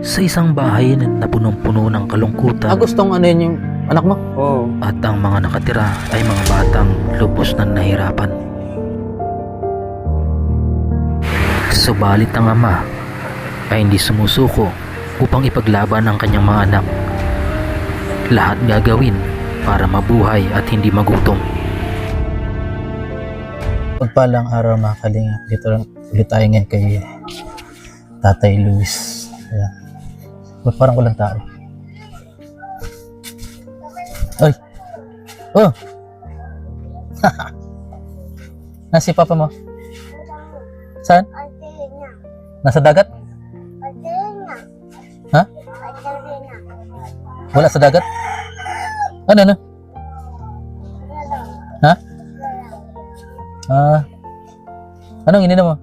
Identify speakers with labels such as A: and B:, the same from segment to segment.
A: Sa isang bahay na punong-puno ng kalungkutan
B: Gustong ano yun yung anak mo?
C: Oo.
A: at ang mga nakatira ay mga batang lubos na nahirapan. Subalit ang ama ay hindi sumusuko upang ipaglaban ang kanyang mga anak. Lahat gagawin para mabuhay at hindi magutom.
B: Pagpalang araw mga kalingap, dito lang ulit tayo ngayon kay Tatay Luis. Ayan. Ba't parang walang tao? Ay! Oh! Nasi papa mo? Saan? Nasa dagat? Ha? Wala sa dagat? Ano? Ha? Anong ininom mo?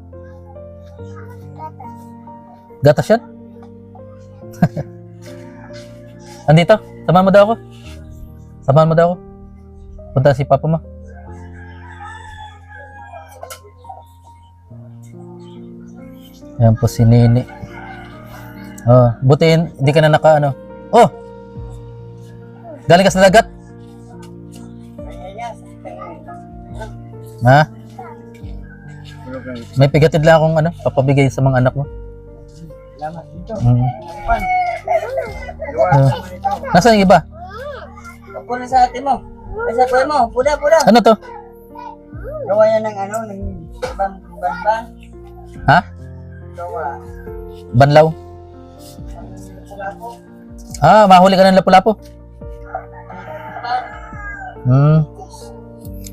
B: Gatas yan? Andito? Samahan mo daw ako? Samahan mo daw ako? Punta si papa mo? Ayan po si Nini. Oh, buti hindi ka na naka ano. Oh! Galing ka sa dagat? Ha? May pigatid lang akong ano, papabigay sa mga anak mo.
C: Salamat dito.
B: Nasaan yung iba?
C: Ako na sa ate mo. Ay sa kuya mo. Puda.
B: Ano to?
C: Gawa yan ng ano, ng ban.
B: Ha?
C: Gawa.
B: Banlaw? Mahuli ka ng lapu-lapu?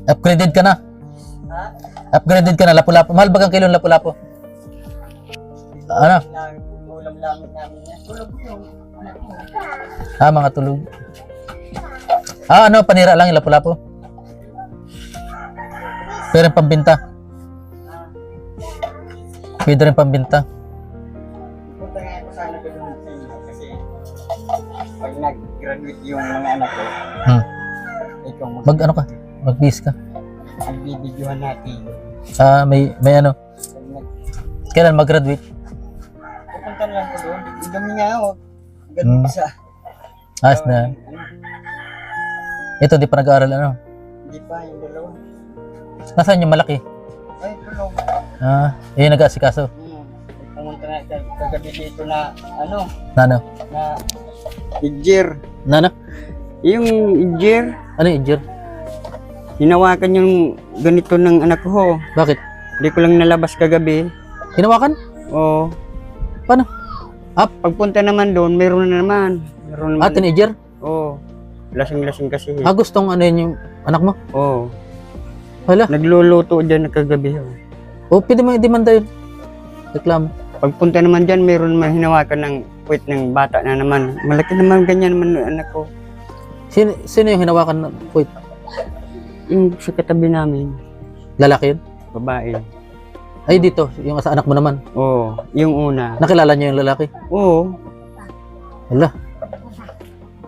B: Upgraded ka na?
C: Ha?
B: Upgraded ka na, lapu-lapu. Mahal ba ang kilo ng lapu-lapu? Ano?
C: Ulam lang namin yan. Tulog yung anak mo.
B: Mga tulog. Panira lang yung lapu-lapu. Pero yung pambinta. Pwede rin pambinta.
C: Punta nga ako sana doon sa inyo kasi pag nag-graduate yung mga anak ko, ikaw
B: Ano ka? Mag-bis ka.
C: magbibidyohan natin.
B: May ano?
C: Pag
B: Kailan mag-graduate?
C: pupunta lang ko doon, dami nga ako. Ganun sa...
B: Ayos na. Ito, di pa nag-aaral ano?
C: Hindi pa, yung dalawa.
B: Nasaan yung malaki?
C: Ay, tulong.
B: Yung nag-aasikaso.
C: Pumunta na kagabi dito na, ano,
B: Nano?
C: na Ijir.
B: Nano?
C: Yung Ijir,
B: Ano yung injure?
C: hinawakan yung ganito ng anak ko.
B: Bakit?
C: Hindi ko lang nalabas kagabi.
B: Hinawakan?
C: Oo.
B: Paano?
C: Pagpunta naman doon, meron na naman. Meron naman.
B: Teenager?
C: Oo. Lasing-lasing kasi.
B: Gustong ano yun yung anak mo?
C: Oo.
B: Wala.
C: Nagluluto dyan na kagabi.
B: Pwede mo i-demanda yun. Reklamo.
C: Pagpunta naman dyan, meron naman hinawakan ng puwit ng bata na naman. Malaki naman, ganyan naman ang anak ko.
B: Sino yung hinawakan ng puwit?
C: Yung sa katabi namin,
B: Lalaki yun?
C: babae.
B: Ay dito, yung sa anak mo naman.
C: Oo. Yung una.
B: Nakilala niyo yung lalaki?
C: Oo.
B: Wala.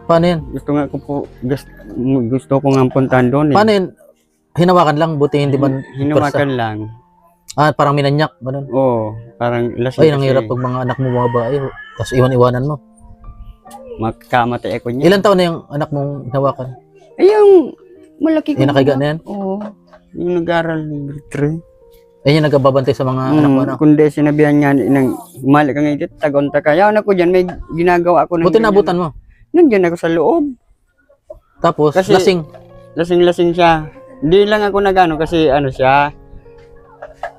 B: Paano yun?
C: Gusto nga ko po, gusto ko nga puntahan doon.
B: Paano yun? Hinawakan lang, buti hindi man
C: Hinawakan lang.
B: parang minanyak, ganun.
C: Oo. Parang lasing
B: Ay, nanghirap pag mga anak mo mga babae, tapos iwan-iwanan mo.
C: Makamatay ako niya.
B: Ilan taon na yung anak mong hinawakan?
C: Ay, yung malaki ko.
B: Yung nakahiga na yan?
C: Oo. Yung nag-aral ng grade 3.
B: Ayun yung nagababantay sa mga anak mo, ano?
C: Kundi sinabihan niya ng mali ka ngayon, tagonta ka. Yawan ako dyan, may ginagawa ako.
B: Buti nabutan mo.
C: Nandiyan ako sa loob.
B: Tapos,
C: Kasi-
B: lasing.
C: Lasing-lasing siya. Hindi lang ako nagano kasi ano siya,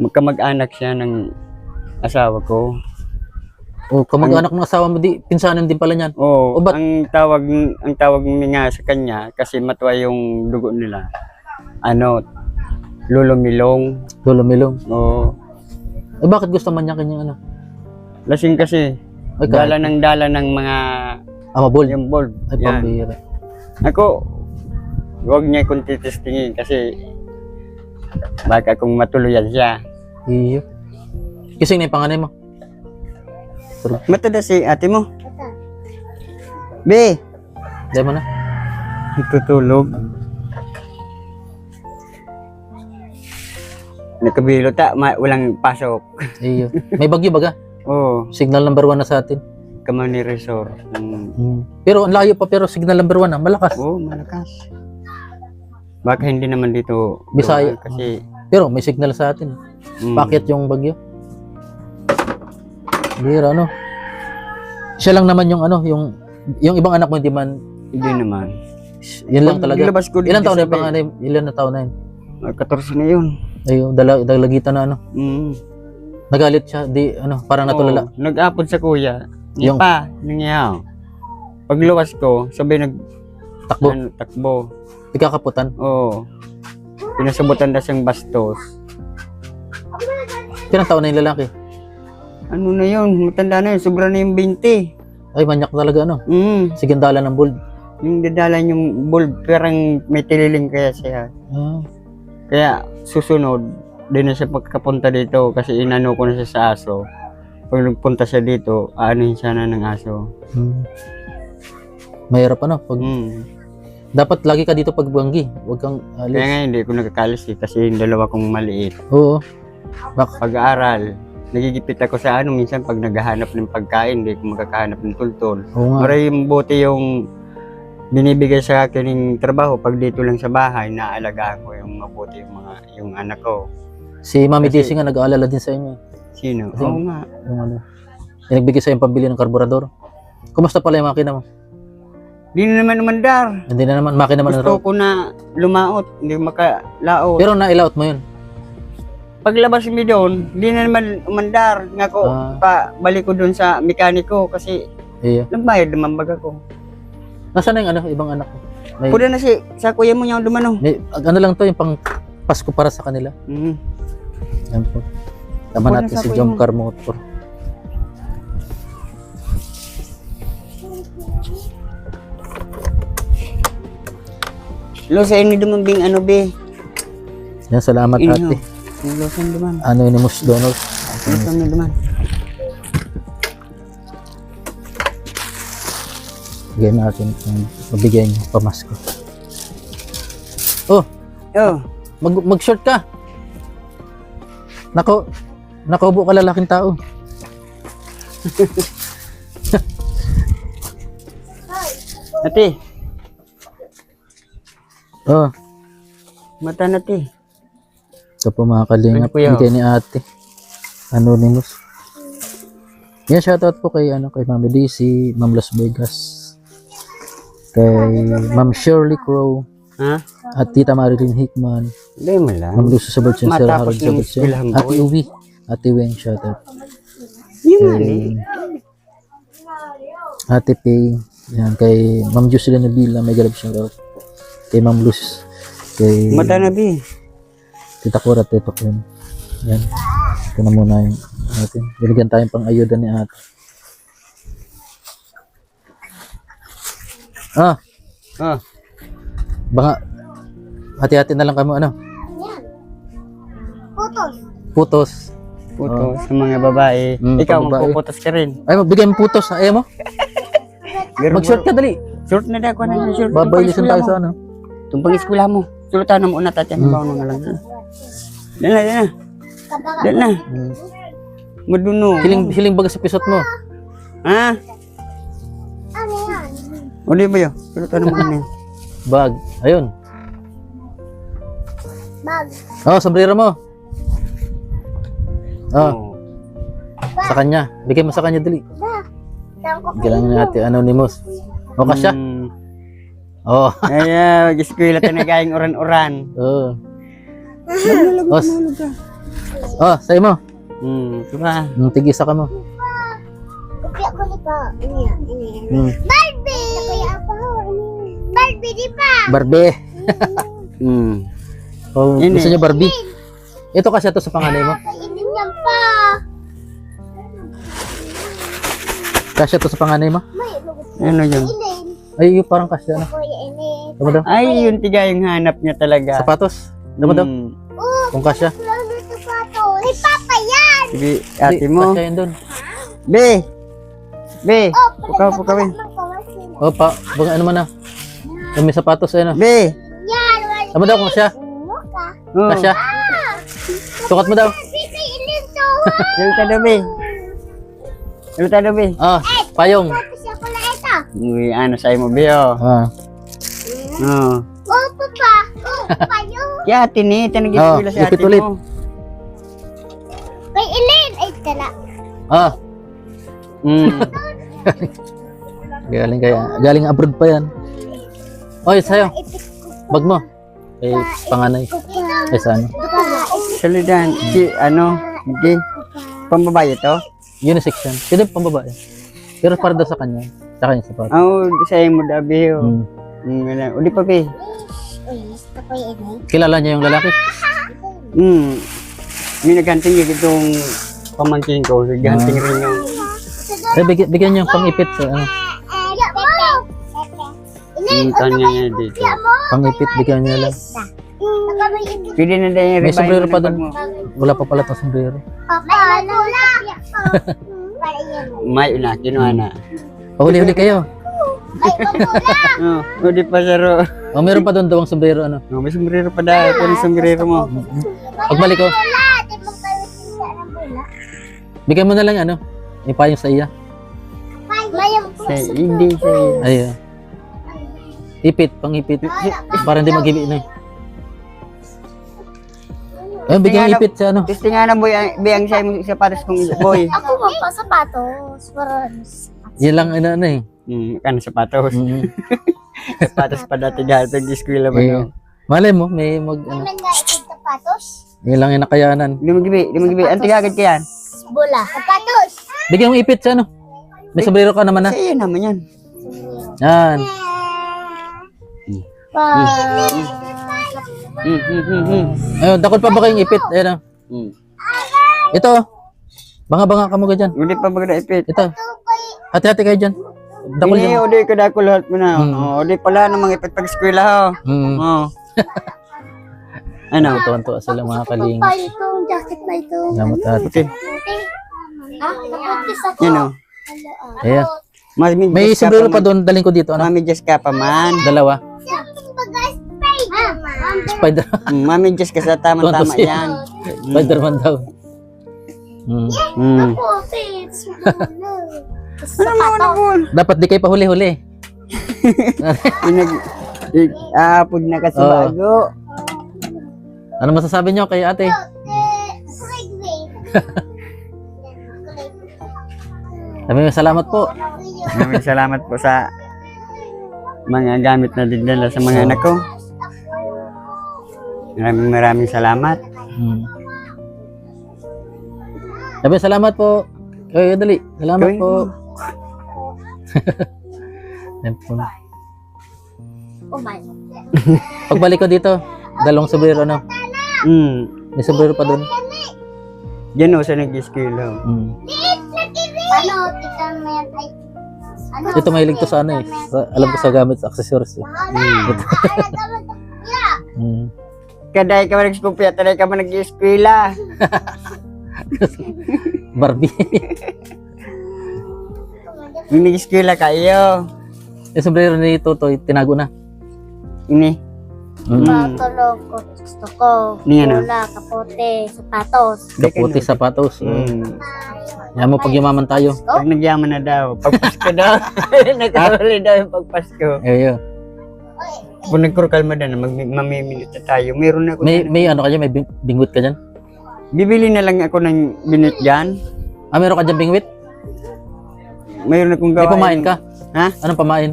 C: magkamag-anak siya ng asawa ko.
B: Kamag-anak ng asawa mo, pinsanan din pala niyan.
C: Oo,
B: O, ba't-
C: ang tawag nga sa kanya kasi matwa yung dugo nila. Ano, lulumilong.
B: Lulumilong.
C: Oo.
B: Bakit gusto man niya kanyang ano?
C: Lasing kasi.
B: Ay,
C: Dala ng mga
B: Amabol.
C: yung bulb.
B: Ay,
C: Yan.
B: pambihira.
C: Ako, huwag niya kung titistingin kasi baka kung matuluyan siya.
B: Iyo. Kising na yung panganay mo.
C: Matada si ate mo. Be,
B: Dahil mo na.
C: tutulog. Nakabilot walang pasok.
B: Iyo. May bagyo baga.
C: Oo.
B: Signal number 1 na sa atin.
C: Kamani Resort.
B: Pero ang layo pa, pero signal number 1 malakas.
C: Oo, malakas. Baka hindi naman dito
B: Bisaya.
C: kasi
B: Pero may signal sa atin. Bakit yung bagyo? Bira, ano? Siya lang naman yung ano, yung ibang anak mo hindi man,
C: hindi naman.
B: yun lang talaga.
C: Paglabas ko
B: Ilan
C: dito
B: taon na
C: sa
B: yung panganay? Ilan na taon na yun?
C: 14 na yun.
B: Ayun, dalagitan na ano. Nagalit siya, di ano, parang natulala.
C: Oo, nag-apod sa kuya.
B: Yung-
C: Yung pa, nangyayao. Pagluwas ko, sabay
B: Takbo,
C: takbo.
B: ikakaputan.
C: Oo. Pinasabutan na siyang bastos.
B: Ilang taon na yung lalaki?
C: Ano na yun? Matanda na yun. Sobra na yung 20.
B: Ay, manyak talaga ano. Sige, dala ng bulb.
C: Yung dadalan yung bulb, parang may tililing kaya siya.
B: Ah,
C: Kaya susunod, di na siya pagkapunta dito kasi inano ko na siya sa aso. Pag nagpunta siya dito, aanuhin siya na ng aso.
B: Mahirap ano. Pag, dapat lagi ka dito pag banggi. Huwag kang
C: Kaya
B: alis.
C: nga hindi ko nagkakalis kasi yung dalawa kong maliit.
B: Oo.
C: Pag-aaral, nagigipit ako sa ano, minsan pag naghahanap ng pagkain, hindi ko magkakahanap ng tultol.
B: Oo nga.
C: Maraming buti yung binibigay sa akin ng trabaho. Pag dito lang sa bahay, naalagaan ko yung mabuti yung anak ko.
B: Si Mami
C: Kasi-
B: Daisy nga nag-aalala din sa inyo.
C: Sino?
B: Kasi-
C: Oo nga.
B: Yung ano. Yung nagbigay sa'yo yung pambili ng karburador. Kumusta pala yung makina mo?
C: Hindi na naman umandar.
B: Hindi na naman, makina naman na raw.
C: Gusto ko na lumaot, hindi makalaot.
B: Pero na-ilaut mo yun.
C: Paglabas mo doon, hindi na naman umandar. Nga ko, balik ko doon sa mekaniko kasi
B: Iya.
C: nagbayad naman baga ko.
B: Nasaan na yung ano, ibang anak mo? May,
C: Pwede na sa kuya mo niya dumano.
B: ano lang to, yung pang Pasko para sa kanila. Yan po. Tama
C: Pwede
B: natin
C: sa
B: si
C: kuya
B: Jom
C: mo.
B: Carmotor.
C: Lo sa inyo dumambing ano be?
B: Yan, salamat
C: Inyo.
B: ate.
C: Lo sa inyo duman.
B: Ano yun ni Mus Donald?
C: Lo sa inyo duman.
B: Bigyan natin yung mabigyan niyo pamasko. Oh,
C: Oh,
B: mag-short ka. Nakaubo ka lalaking tao.
C: ate,
B: Oh,
C: mata na te.
B: ito po mga kalingap.
C: Ano po yun?
B: Bigay ni ate. Anonymous. Yan, shoutout po kay Mami Daisy, Ma'am Las Vegas, kay Ma'am Shirley Crow,
C: Ha?
B: at Tita Marilyn Hickman,
C: Hindi mo lang.
B: Ma'am Lucio Sabalchen, Sir
C: Matapos
B: Harold
C: yung
B: Sabalchen,
C: eskwelahan
B: at
C: ko eh.
B: Uwi, Ate Weng, shoutout.
C: Yun nga ni.
B: Ate Pay, yan, kay Ma'am Jocelyn Nabila, may galab shoutout. Kay Ma'am Luz, kay
C: Mata na be.
B: Tita Cora, Tito Queen. Yan. Ito na muna yung natin. Binigyan tayong pang ayuda ni ate. Ah,
C: Ah,
B: baka hati-hati na lang kamo ano?
D: Putos.
B: Putos.
C: puto sa mga babae. Ikaw,
B: pang babae.
C: magpuputos ka rin.
B: Ay, magbigay mo putos. Ayaw mo? Mag-short ka dali.
C: Short na dako na ng short.
B: Babay lisan tayo sa ano.
C: Tumpang eskwela mo. Sulutan mo una tatyan ba mo nga lang. Dala na. Dala na. Maduno.
B: Hiling baga sa pisot mo.
C: Ha?
D: Ano yan?
C: O di ba yun? Sulutan mo na.
B: Bag. Ayun.
D: Bag.
B: Oh, sombrero mo. Oh,
C: Oo.
B: sa kanya. Bigay mo sa kanya dali.
D: Saan ko
B: Bigyan lang ni ate Anonymous. O kasya? Oh.
C: Ay, mag-eskwela tayo na gayang oran-oran.
B: Oh. Oh, sa'yo mo.
C: Diba?
B: Tigisa ka mo.
D: Kuya ko ni pa. Ini yan. Ini yan.
B: Hmm.
D: Barbie! Kuya ako. Barbie, di pa?
B: Barbie. Oh,
C: Yun
B: gusto
C: eh.
B: niya Barbie? Ito kasi ito sa panganay mo.
D: Kainin yan pa.
B: Kasi ito sa panganay mo.
D: May lugot.
C: Ano yun?
D: Inin.
B: Ay, yung parang kasi ano.
D: Kuya Inin.
B: Tama daw.
C: Ay, yung tiga yung hanap niya talaga.
B: Sapatos. Tama daw. Kung kasya.
D: Lalo ito pa to. Ni Papa yan!
C: Sige, ate mo.
B: Kasya yun doon.
C: Be! Be! Pukaw, be.
B: Oh, baka ano man na. Yung may sapatos ayun.
C: Be!
D: Yan! Wala.
B: Tama daw kung kasya.
D: Muka.
C: Oh,
B: Kasya. Sukat mo daw.
D: Barbie, kainin to.
C: Yan ka na, be. Ano tayo, be?
B: Ah, payong.
D: Tapos ako na ito.
C: Uy, ano sa'yo mo, be, oh.
B: Ah.
C: Oh.
D: Oh, papa. Oh, payo.
C: Kaya tinita, nag-eskwela si ate
B: ipit ulit.
C: mo.
D: Kay Elaine. Ay, tala.
B: Ah,
C: Mm.
B: galing abroad pa yan. Oy, sa'yo. Bag mo. Eh, panganay. Eh, saan?
C: Salidan, ano, hindi. Pambabae to?
B: Unisex yan. Pwede pambabae. Pero para daw sa kanya. Sa kanya sapat.
C: Oo, sa'yo mo dabi, oh.
B: Hmm.
C: Uli pa, be.
D: Uy, gusto ko yung Elaine.
B: Kilala niya yung lalaki?
C: May naghanting yung itong pamangkin ko. Naghanting rin yung...
B: Eh, bigyan niyo yung pang-ipit sa ano.
C: Tanya niya dito.
B: Pang-ipit, bigyan niyo lang.
C: Pwede na din yung
B: May sombrero pa
C: bag
B: dun.
C: mo.
B: Wala pa pala itong sombrero.
D: Papa, nula.
C: May una, kinuha na.
B: Pahuli-huli kayo.
C: Oh, di pa saro.
B: Oh, meron pa doon daw ang sombrero, ano.
C: Oh, may sombrero pa dahil. Ito yung sombrero mo.
B: Pagbalik ko,
D: Di mo kayo sila ng bula.
B: bigyan mo na lang ano. May payong sa iya.
D: Mayang
C: Hindi siya.
B: Ayun. Ipit, pang-ipit. Para hindi mag-ibig na. Ayun, bigyan ng ipit sa ano.
C: Gusto nga na boy, biyang sa'yo mo sapatos kong boy.
D: Ako magpasapatos.
B: Yan lang ano eh.
C: Kan sapatos. Sapatos pa dati dito ng eskwela ba
B: Eh,
C: no?
B: malay mo, may mag ano.
D: Sapatos?
B: Yan lang yung nakayanan.
C: Di mo gibi. Ang tigagad ka yan.
D: Bula. Sapatos.
B: Bigyan mo ipit sa ano. May sombrero ka naman na.
C: Sa'yo naman yan.
B: Yan. Ayun, dakol pa ba kayong ipit? Ayun. Ito. Banga-banga ka mo ka dyan.
C: Hindi pa bagay ipit.
B: Ito. Hati-hati kayo dyan. Dakol
C: Hindi,
B: dyan.
C: odi ko dako lahat mo na. Odi pala namang ipit pag eskwela ho. Oh. Ano?
B: Tuwan-tuwa sila mga kalingap.
D: Pa itong jacket na ito.
B: Salamat ate.
C: Okay.
D: Ha? Napuntis ako.
C: Yan o.
B: Ayan.
C: May
B: May sombrero pa doon. Daling ko dito. Ano?
C: Mami Jess ka pa man.
B: Dalawa.
D: Spider-Man.
B: Spider
C: Mami Jess ka sa tama-tama
B: Tuwan-tuwa siya.
C: yan.
B: Spider-Man daw.
D: Putis. Sapatos.
B: Dapat di kayo pahuli-huli.
C: Aapod na kasi
B: Oo.
C: bago.
B: Ano masasabi nyo kay ate? Sabi mo, salamat po.
C: Maraming salamat po sa mga gamit na dinala sa mga anak ko. Maraming salamat.
B: Sabi, salamat po. Oy, dali. Salamat
C: Gawin
B: po.
C: mo.
B: Yan po.
D: Oh my.
B: Pagbalik ko dito, dalawang sombrero, ano? May sombrero pa doon.
C: Yan o, sa nag-skill.
D: Ano, titan mo yan ay... Ano?
B: Ito mahilig to sa ano eh. Alam ko sa gamit sa accessories eh.
C: Kaday ka man nag-skupya, taday ka man nag-eskwela.
B: Barbie.
C: Yung nag-eskwela kayo.
B: Yung sombrero ni Totoy, tinago na.
C: Ini.
D: Matulog ko. Gusto ko.
C: Niyan na.
D: Bula, kapote, sapatos.
B: Kaputi, sapatos. Yan mo, pag yumaman tayo.
C: Pag nagyaman na daw, pagpasko daw. Nagkahuli daw yung pagpasko.
B: Ayun.
C: Kung nagkurkalma na, mamimilita tayo. Meron ako.
B: May ano ka dyan? May bingwit ka dyan?
C: Bibili na lang ako ng binit dyan.
B: Ah, meron ka dyan bingwit?
C: Mayroon akong
B: May
C: gawain.
B: pamain ka?
C: Ha?
B: Anong pamain?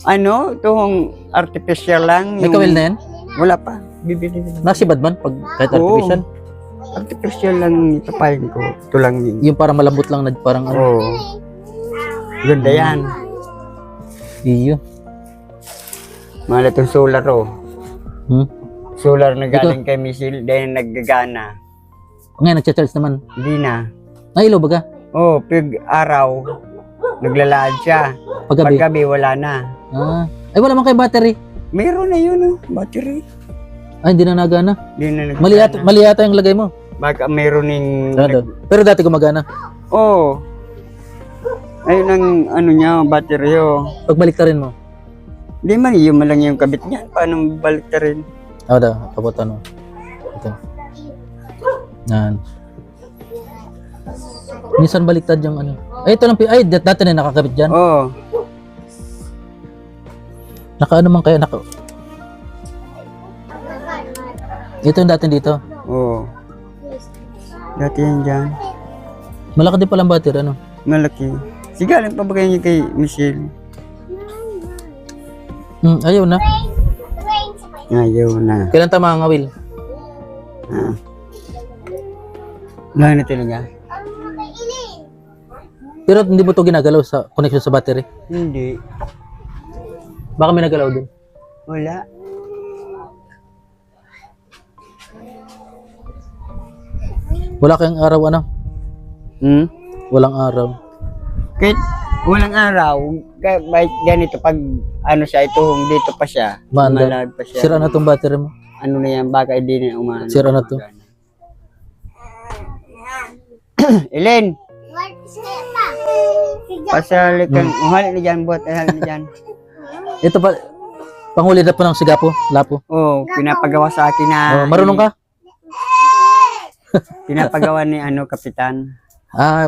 C: Ano? Itong artificial lang.
B: May kawil na yan?
C: Wala pa. Bibili na lang.
B: Nasibad man pag kahit
C: Oo.
B: artificial?
C: Artificial lang ipapayin ko. Ito lang yun.
B: Yung parang malambot lang na parang ano.
C: Oo. Ganda yan.
B: Iyo.
C: Mahal itong solar oh. Solar na
B: Ito.
C: galing kay Misil dahil naggagana.
B: Ngayon, nagcha-charge naman.
C: Hindi na.
B: Ay, ilaw baga?
C: Oh, pag araw, naglalaad siya.
B: Paggabi?
C: Paggabi, wala na.
B: Ah. Ay, wala man kay battery.
C: Meron na yun oh, battery.
B: Ay, hindi na nagana.
C: Hindi na naggagana.
B: Mali yata yung lagay mo.
C: Baka meron ng...
B: Pero dati gumagana.
C: Oh. Ayun ang ano niya, battery oh.
B: Pagbalik rin mo.
C: Hindi man, yun man lang yung kabit niya. Paano balik ka rin?
B: Ah, daw. Tapos ano. Ito. Yan. Minsan baliktad yung ano. Ay, ito lang. Ay, dati na nakakabit dyan.
C: Oo.
B: Naka ano man kaya, naka... Ito yung dati dito.
C: Oo. Dati yan dyan.
B: Malaki din palang battery, ano?
C: Malaki. Sige, alam pa ba kayo niya kay Michelle?
B: Ayaw na.
C: Ayaw na.
B: Kailan tama ang awil?
C: Ah. Wala na talaga?
B: Pero hindi mo to ginagalaw sa connection sa battery.
C: Hindi.
B: Baka may nagalaw din.
C: Wala.
B: Wala kayong araw, ano? Walang araw.
C: Kahit walang araw, kahit ganito, pag ano siya, itong dito pa siya.
B: Maanda.
C: Malad pa siya.
B: Sira na tong battery mo.
C: Ano na yan, baka hindi na umano.
B: Sira na to.
C: Elen!
D: What is that?
C: Pasali ka. Hali na dyan, buhat. Hali na dyan.
B: Ito pa, panghuli na po ng sigapo, lapo.
C: Oo, pinapagawa sa akin na.
B: Marunong ka?
C: Pinapagawa ni ano, kapitan.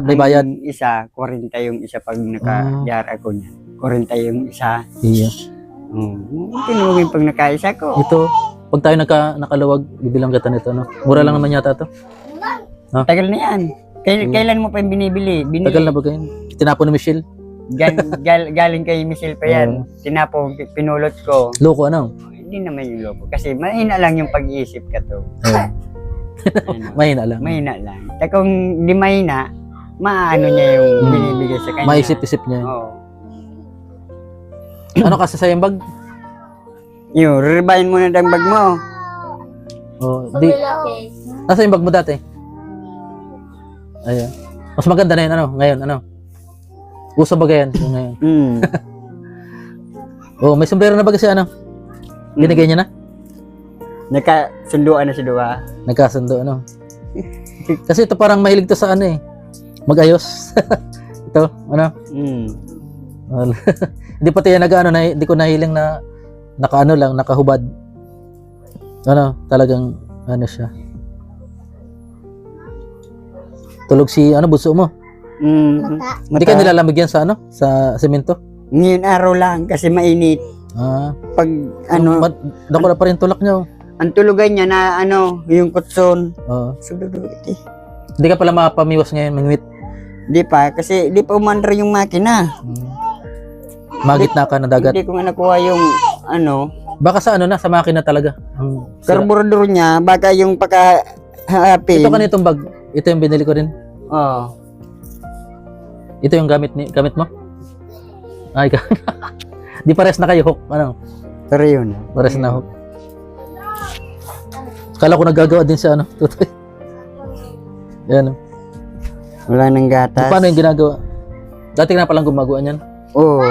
B: May bayad.
C: Yung isa, 40 yung isa pag naka-yara ko niya. 40 yung isa.
B: Iya.
C: Tinugin pag nakaisa ko.
B: Ito, pag tayo nakaluwag, bibilang kita nito, no? Mura lang naman yata to.
C: Tagal na yan. Kailan mo pa yung binibili?
B: Tagal na ba ganyan? Tinapon ni Michelle.
C: Galing kay Michelle pa yan. Tinapon, pinulot ko.
B: Loko, ano?
C: Hindi naman yung lobo. Kasi mahina lang yung pag-iisip ka to. Ano,
B: Mahina lang.
C: mahina lang. Kaya kung di mahina, maano niya yung binibigay sa kanya.
B: Maisip-isip niya.
C: Oo.
B: Ano kasi sa yung bag?
C: Yung, rebahin mo na ang bag mo.
B: Di. Nasa yung bag mo dati? Ayan. Mas maganda na yun, ano? Ngayon, ano? Uso ba ganyan? Yung ngayon. May sombrero na ba kasi, ano? Binigay niya na?
C: Nakasunduan na si Dua.
B: Nagkasundo, ano? Kasi ito parang mahilig to sa ano eh. Magayos. Ito, ano? Wala. Hindi pati yan hindi ko nahiling na nakaano lang, nakahubad. Ano, talagang ano siya. Tulog si ano bunso mo. Hindi ka nilalamig yan sa ano? Sa semento?
C: Ngayon araw lang kasi mainit. Pag ano,
B: dako na pa rin tulak niyo.
C: ang tulugan niya na ano, yung kutson.
B: Hindi ka pala mapamiwas ngayon, mangwit.
C: Di pa, kasi di pa umandar yung makina.
B: Magitna ka na dagat.
C: Hindi ko nga nakuha yung ano.
B: Baka sa ano na, sa makina talaga.
C: Karburador niya, baka yung paka-hapin.
B: Ito kanitong bag. Ito yung binili ko rin.
C: Oo.
B: Ito yung gamit mo? Ay, di pares na kayo hook. Ano?
C: Pero yun.
B: Pares na hook. Kala ko nagagawa din sa ano. Tutoy. Yan.
C: Wala nang gatas.
B: Paano yung ginagawa? Dati ka na palang gumagawa niyan?
C: Oo.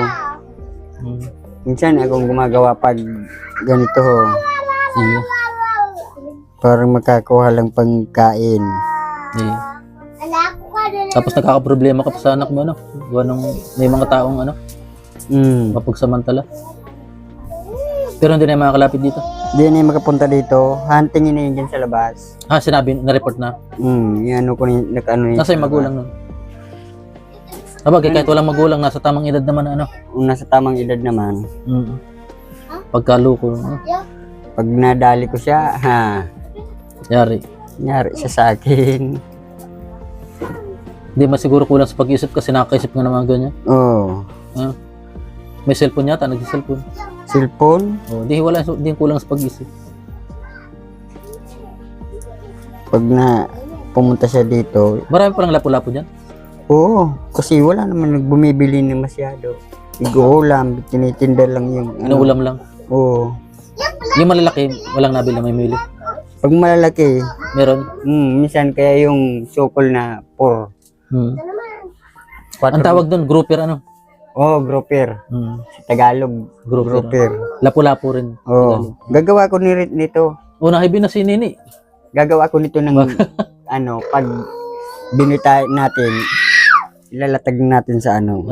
C: Minsan akong gumagawa pag ganito ho.
B: Iya.
C: Parang makakuha lang pangkain.
B: Iya. Tapos nakaka-problema ka pa sa anak mo, ano? Gawa nung may mga taong ano? Mapagsamantala. Pero hindi na yung makakalapit dito.
C: Hindi na yung makapunta dito. Huntingin na yun dyan sa labas.
B: Sinabi, na-report na.
C: Yung ano ko nag-ano yun.
B: Nasa yung magulang nun? Sabagay, kahit walang magulang, nasa tamang edad naman, ano?
C: Kung nasa tamang edad naman.
B: Pagkaluko, ano?
C: Pag nadali ko siya,
B: Yari.
C: Nyari siya sa akin.
B: Hindi masiguro kulang sa pag-isip kasi nakakaisip nga ng mga ganyan.
C: Oo.
B: May cellphone yata, nag-cellphone.
C: Cellphone?
B: Di kulang sa pag-isip.
C: Pag na pumunta siya dito.
B: Marami palang lapu-lapu dyan.
C: Oo, kasi wala naman nagbumibili na masyado. Ig-ulam, tinitinda lang yung
B: Inuulam lang.
C: Oo.
B: Yung malalaki, walang nabili na may mili.
C: Pag malalaki,
B: Meron.
C: minsan kaya yung sukol na 4.
B: Ang tawag doon, grouper, ano?
C: Oo, grouper. Sa Tagalog, grouper.
B: Lapu-lapu rin.
C: Oo. Gagawa ko nito.
B: Nahibi na si Nini.
C: Gagawa ko nito ng ano, pag binita natin, ilalatag natin sa ano.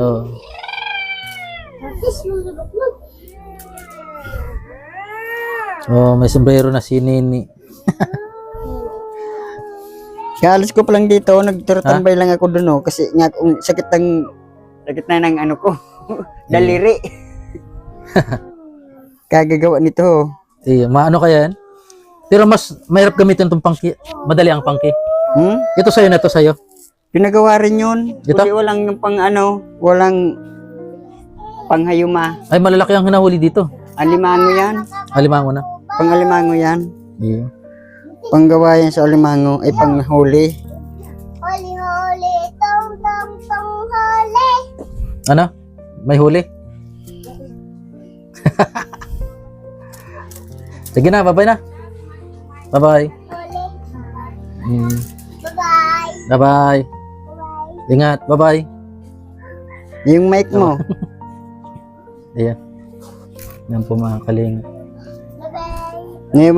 B: May sombrero na si Nini.
C: Kaalis ko pa lang dito, nagtutambay lang ako doon, oh, kasi nga sakit na ng ano ko, daliri. Kagagawa nito. Oh.
B: Maano kaya yan? Pero mas mahirap gamitin itong pangki. Madali ang pangki. Ito sa'yo na ito sa'yo.
C: Pinagawa rin yun.
B: Ito?
C: Kundi walang yung pang ano, walang panghayuma.
B: Ay, malalaki ang hinahuli dito.
C: Alimango yan.
B: Alimango na.
C: Pang-alimango yan.
B: Yeah.
C: Panggawa yan sa alimango, ay panghuli.
D: Holi, holi, tong, tong, tong, holi.
B: Ano? May huli? Sige na, bye-bye na. Bye-bye.
D: Holi.
B: Bye-bye.
D: Bye-bye. Bye.
B: Ingat. Bye-bye.
C: Yung mic mo.
B: Ayan. Yan po mga kaling.
D: Bye-bye.
C: Ngayon